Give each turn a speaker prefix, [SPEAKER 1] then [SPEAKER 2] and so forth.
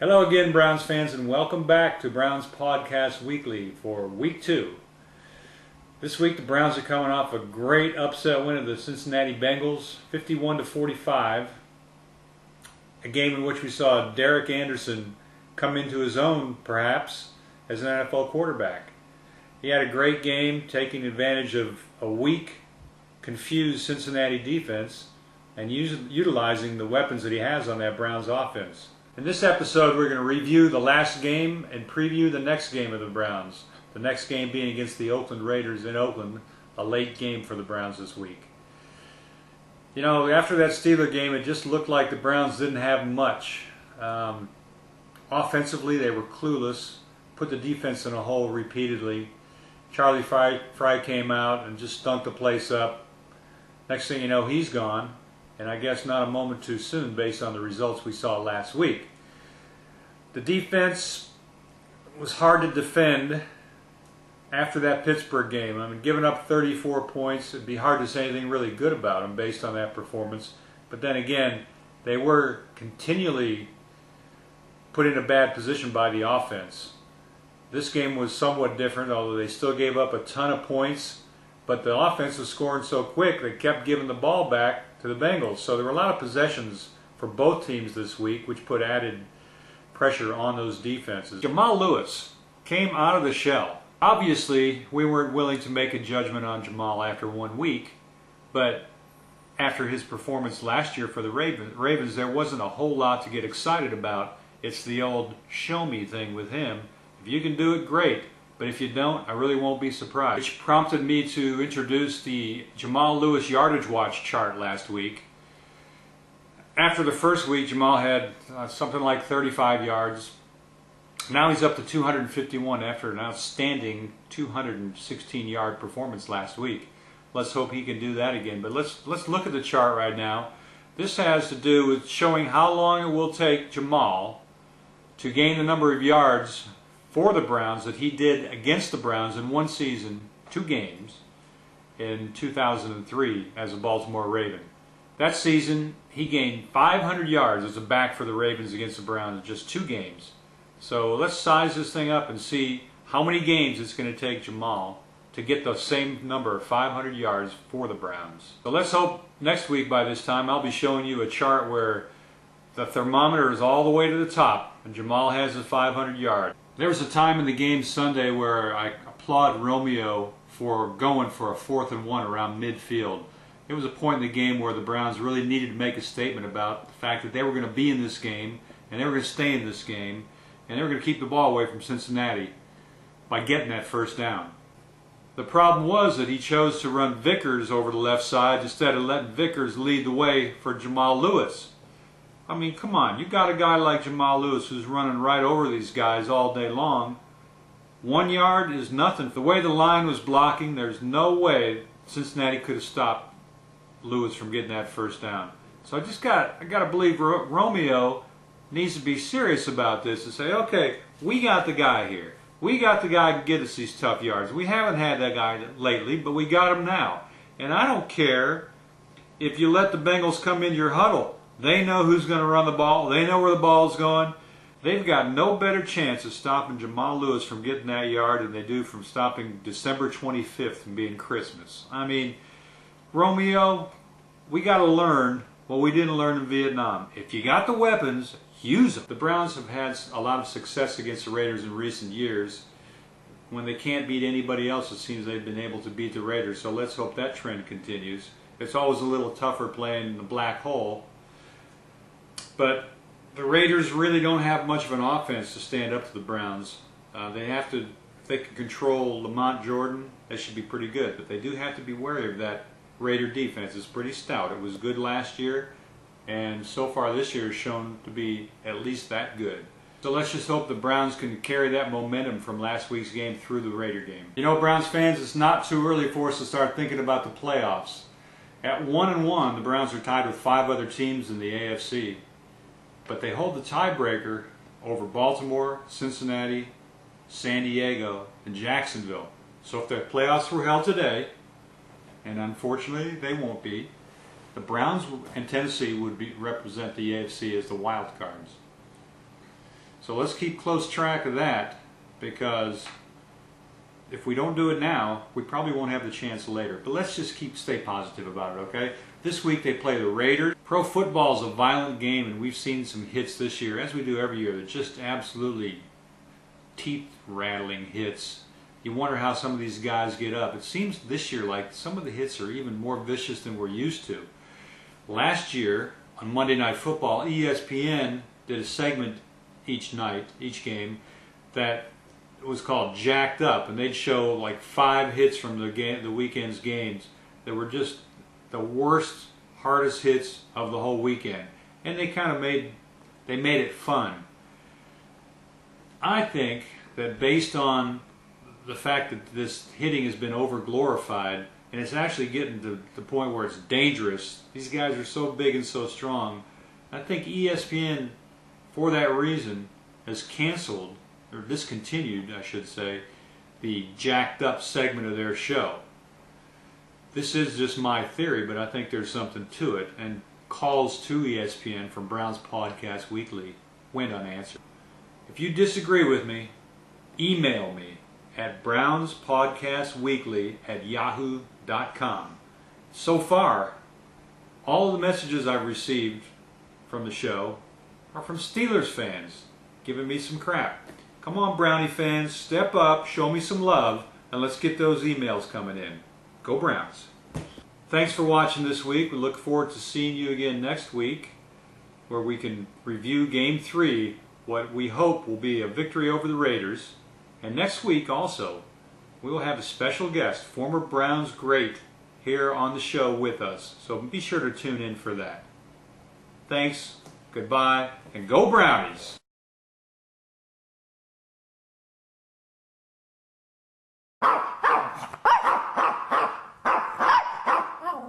[SPEAKER 1] Hello again, Browns fans, and welcome back to Browns Podcast Weekly for Week 2. This week, the Browns are coming off a great upset win of the Cincinnati Bengals, 51-45. A game in which we saw Derek Anderson come into his own, perhaps, as an NFL quarterback. He had a great game, taking advantage of a weak, confused Cincinnati defense and utilizing the weapons that he has on that Browns offense. In this episode, we're going to review the last game and preview the next game of the Browns. The next game being against the Oakland Raiders in Oakland, a late game for the Browns this week. You know, after that Steeler game, it just looked like the Browns didn't have much. Offensively, they were clueless, put the defense in a hole repeatedly. Charlie Fry came out and just stunk the place up. Next thing you know, he's gone. And I guess not a moment too soon based on the results we saw last week. The defense was hard to defend after that Pittsburgh game. I mean, giving up 34 points, it'd be hard to say anything really good about them based on that performance. But then again, they were continually put in a bad position by the offense. This game was somewhat different, although they still gave up a ton of points. But the offense was scoring so quick, they kept giving the ball back to the Bengals. So there were a lot of possessions for both teams this week, which put added pressure on those defenses. Jamal Lewis came out of the shell. Obviously, we weren't willing to make a judgment on Jamal after 1 week, but after his performance last year for the Ravens, there wasn't a whole lot to get excited about. It's the old show me thing with him. If you can do it, great. But if you don't, I really won't be surprised. Which prompted me to introduce the Jamal Lewis yardage watch chart last week. After the first week, Jamal had something like 35 yards. Now he's up to 251 after an outstanding 216-yard performance last week. Let's hope he can do that again. But let's look at the chart right now. This has to do with showing how long it will take Jamal to gain the number of yards for the Browns that he did against the Browns in one season, 2 games, in 2003 as a Baltimore Raven. That season, he gained 500 yards as a back for the Ravens against the Browns in just 2 games. So let's size this thing up and see how many games it's going to take Jamal to get the same number of 500 yards for the Browns. So let's hope next week by this time I'll be showing you a chart where the thermometer is all the way to the top and Jamal has his 500 yards. There was a time in the game Sunday where I applaud Romeo for going for a 4th and 1 around midfield. It was a point in the game where the Browns really needed to make a statement about the fact that they were going to be in this game, and they were going to stay in this game, and they were going to keep the ball away from Cincinnati by getting that first down. The problem was that he chose to run Vickers over the left side instead of letting Vickers lead the way for Jamal Lewis. I mean, come on, you got a guy like Jamal Lewis who's running right over these guys all day long. 1 yard is nothing. The way the line was blocking, there's no way Cincinnati could have stopped Lewis from getting that first down. So I got to believe Romeo needs to be serious about this and say, okay, we got the guy here. We got the guy who can get us these tough yards. We haven't had that guy lately, but we got him now. And I don't care if you let the Bengals come into your huddle. They know who's going to run the ball. They know where the ball's going. They've got no better chance of stopping Jamal Lewis from getting that yard than they do from stopping December 25th from being Christmas. I mean, Romeo, we got to learn what we didn't learn in Vietnam. If you got the weapons, use them. The Browns have had a lot of success against the Raiders in recent years. When they can't beat anybody else, it seems they've been able to beat the Raiders. So let's hope that trend continues. It's always a little tougher playing in the black hole. But the Raiders really don't have much of an offense to stand up to the Browns. If they can control Lamont Jordan, they should be pretty good. But they do have to be wary of that Raider defense. It's pretty stout. It was good last year, and so far this year has shown to be at least that good. So let's just hope the Browns can carry that momentum from last week's game through the Raider game. You know, Browns fans, it's not too early for us to start thinking about the playoffs. At 1-1, the Browns are tied with 5 other teams in the AFC. But they hold the tiebreaker over Baltimore, Cincinnati, San Diego, and Jacksonville. So if the playoffs were held today, and unfortunately they won't be, the Browns and Tennessee would represent the AFC as the wild cards. So let's keep close track of that, because if we don't do it now, we probably won't have the chance later. But let's just stay positive about it, okay? This week they play the Raiders. Pro football is a violent game, and we've seen some hits this year, as we do every year. They're just absolutely teeth-rattling hits. You wonder how some of these guys get up. It seems this year like some of the hits are even more vicious than we're used to. Last year, on Monday Night Football, ESPN did a segment each night, each game, that was called Jacked Up, and they'd show like 5 hits from the weekend's games that were just the worst, hardest hits of the whole weekend, and they kind of made it fun. I think that based on the fact that this hitting has been over-glorified, and it's actually getting to the point where it's dangerous. These guys are so big and so strong. I think ESPN, for that reason, has canceled, or discontinued, I should say, the Jacked Up segment of their show. This is just my theory, but I think there's something to it, and calls to ESPN from Brown's Podcast Weekly went unanswered. If you disagree with me, email me at brownspodcastweekly@yahoo.com. So far, all the messages I've received from the show are from Steelers fans giving me some crap. Come on, Brownie fans, step up, show me some love, and let's get those emails coming in. Go Browns. Thanks for watching this week. We look forward to seeing you again next week, where we can review Game 3, what we hope will be a victory over the Raiders. And next week also, we will have a special guest, former Browns great, here on the show with us. So be sure to tune in for that. Thanks, goodbye, and go Brownies!